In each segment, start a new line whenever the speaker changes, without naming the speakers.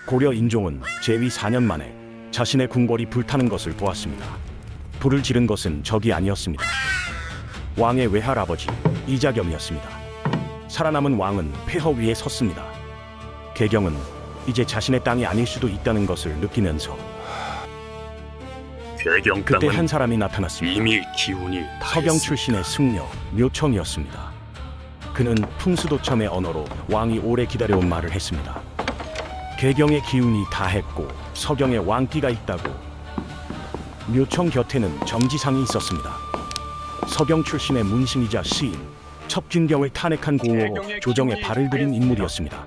고려 인종은 재위 4년 만에 자신의 궁궐이 불타는 것을 보았습니다. 불을 지른 것은 적이 아니었습니다. 왕의 외할아버지 이자겸이었습니다. 살아남은 왕은 폐허 위에 섰습니다. 개경은 이제 자신의 땅이 아닐 수도 있다는 것을 느끼면서
개경
그때
땅은
한 사람이 나타났습니다.
이미 기운이 다
서경
했습니다.
출신의 승려 묘청이었습니다. 그는 풍수도첨의 언어로 왕이 오래 기다려온 말을 했습니다. 개경의 기운이 다 했고 서경의 왕기가 있다고. 묘청 곁에는 정지상이 있었습니다. 서경 출신의 문신이자 시인 첩균경을 탄핵한 공으로 조정에 발을 들인 인물이었습니다.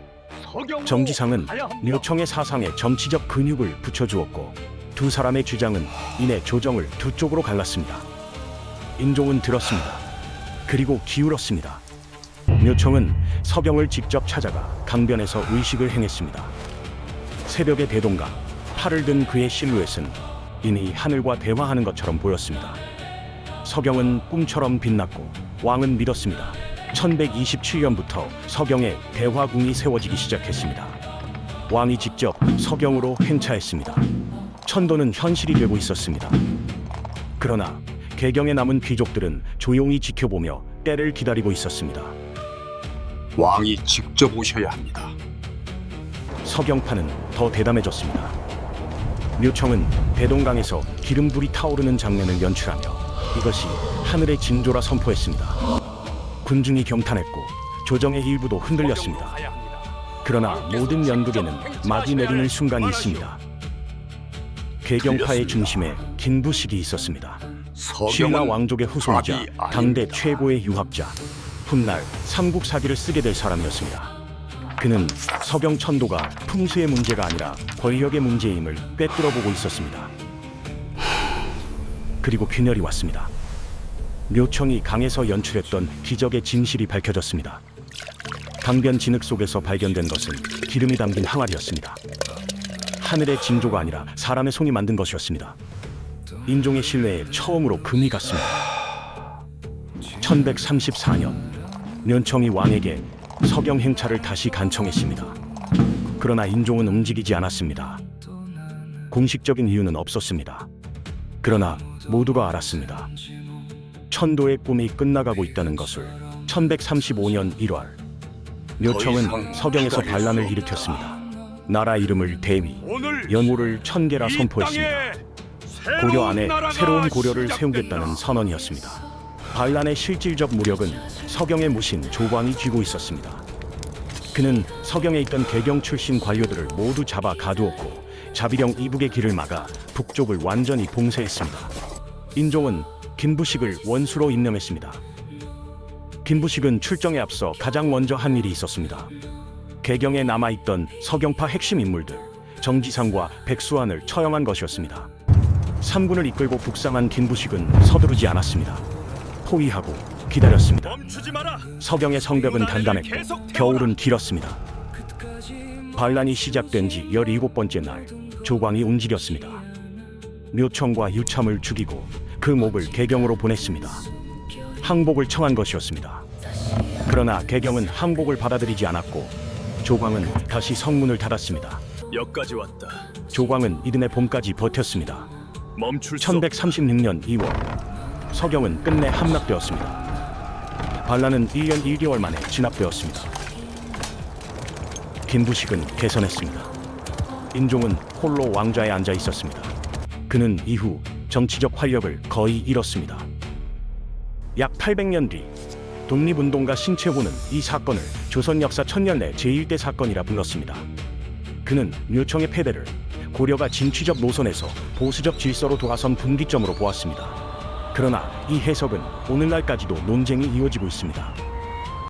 정지상은 묘청의 사상에 정치적 근육을 붙여주었고 두 사람의 주장은 이내 조정을 두 쪽으로 갈랐습니다. 인종은 들었습니다. 그리고 기울었습니다. 묘청은 서경을 직접 찾아가 강변에서 의식을 행했습니다. 새벽의 대동강, 팔을 든 그의 실루엣은 이미 하늘과 대화하는 것처럼 보였습니다. 서경은 꿈처럼 빛났고 왕은 믿었습니다. 1127년부터 서경에 대화궁이 세워지기 시작했습니다. 왕이 직접 서경으로 행차했습니다. 천도는 현실이 되고 있었습니다. 그러나 개경에 남은 귀족들은 조용히 지켜보며 때를 기다리고 있었습니다.
왕이 직접 오셔야 합니다.
서경파는 더 대담해졌습니다. 묘청은 대동강에서 기름불이 타오르는 장면을 연출하며 이것이 하늘의 징조라 선포했습니다. 군중이 경탄했고 조정의 일부도 흔들렸습니다. 그러나 모든 연극에는 막이 내리는 순간이 있습니다. 개경파의 중심에 긴부식이 있었습니다. 신라
서경은
왕족의 후손이자
답이
당대
아닙니다.
최고의 유학자, 훗날 삼국사기를 쓰게 될 사람이었습니다. 그는 서경 천도가 풍수의 문제가 아니라 권력의 문제임을 꿰뚫어보고 있었습니다. 그리고 균열이 왔습니다. 묘청이 강에서 연출했던 기적의 진실이 밝혀졌습니다. 강변 진흙 속에서 발견된 것은 기름이 담긴 항아리였습니다. 하늘의 징조가 아니라 사람의 손이 만든 것이었습니다. 인종의 신뢰에 처음으로 금이 갔습니다. 1134년 묘청이 왕에게 서경 행차를 다시 간청했습니다. 그러나 인종은 움직이지 않았습니다. 공식적인 이유는 없었습니다. 그러나 모두가 알았습니다. 천도의 꿈이 끝나가고 있다는 것을. 1135년 1월 묘청은 서경에서 반란을 일으켰습니다. 나라 이름을 대위, 연호를 천계라 선포했습니다. 고려 안에 새로운 고려를 세우겠다는 선언이었습니다. 반란의 실질적 무력은 서경의 무신 조광이 쥐고 있었습니다. 그는 서경에 있던 개경 출신 관료들을 모두 잡아 가두었고 자비령 이북의 길을 막아 북쪽을 완전히 봉쇄했습니다. 인종은 긴부식을 원수로 임명했습니다. 긴부식은 출정에 앞서 가장 먼저 한 일이 있었습니다. 개경에 남아있던 서경파 핵심 인물들 정지상과 백수환을 처형한 것이었습니다. 3군을 이끌고 북상한 긴부식은 서두르지 않았습니다. 포위하고 기다렸습니다.
멈추지 마라.
서경의 성벽은 단단했고 겨울은 길었습니다. 반란이 시작된 지 17번째 날 조광이 움직였습니다. 묘청과 유참을 죽이고 그 목을 개경으로 보냈습니다. 항복을 청한 것이었습니다. 그러나 개경은 항복을 받아들이지 않았고 조광은 다시 성문을 닫았습니다.
여기까지 왔다.
조광은 이듬해 봄까지 버텼습니다.
멈출 수 없다.
1136년 2월 서경은 끝내 함락되었습니다. 반란은 1년 1개월 만에 진압되었습니다. 긴부식은 개선했습니다. 인종은 홀로 왕좌에 앉아 있었습니다. 그는 이후 정치적 활력을 거의 잃었습니다. 약 800년 뒤 독립운동가 신채호는 이 사건을 조선 역사 천년내 제1대 사건이라 불렀습니다. 그는 묘청의 패배를 고려가 진취적 노선에서 보수적 질서로 돌아선 분기점으로 보았습니다. 그러나 이 해석은 오늘날까지도 논쟁이 이어지고 있습니다.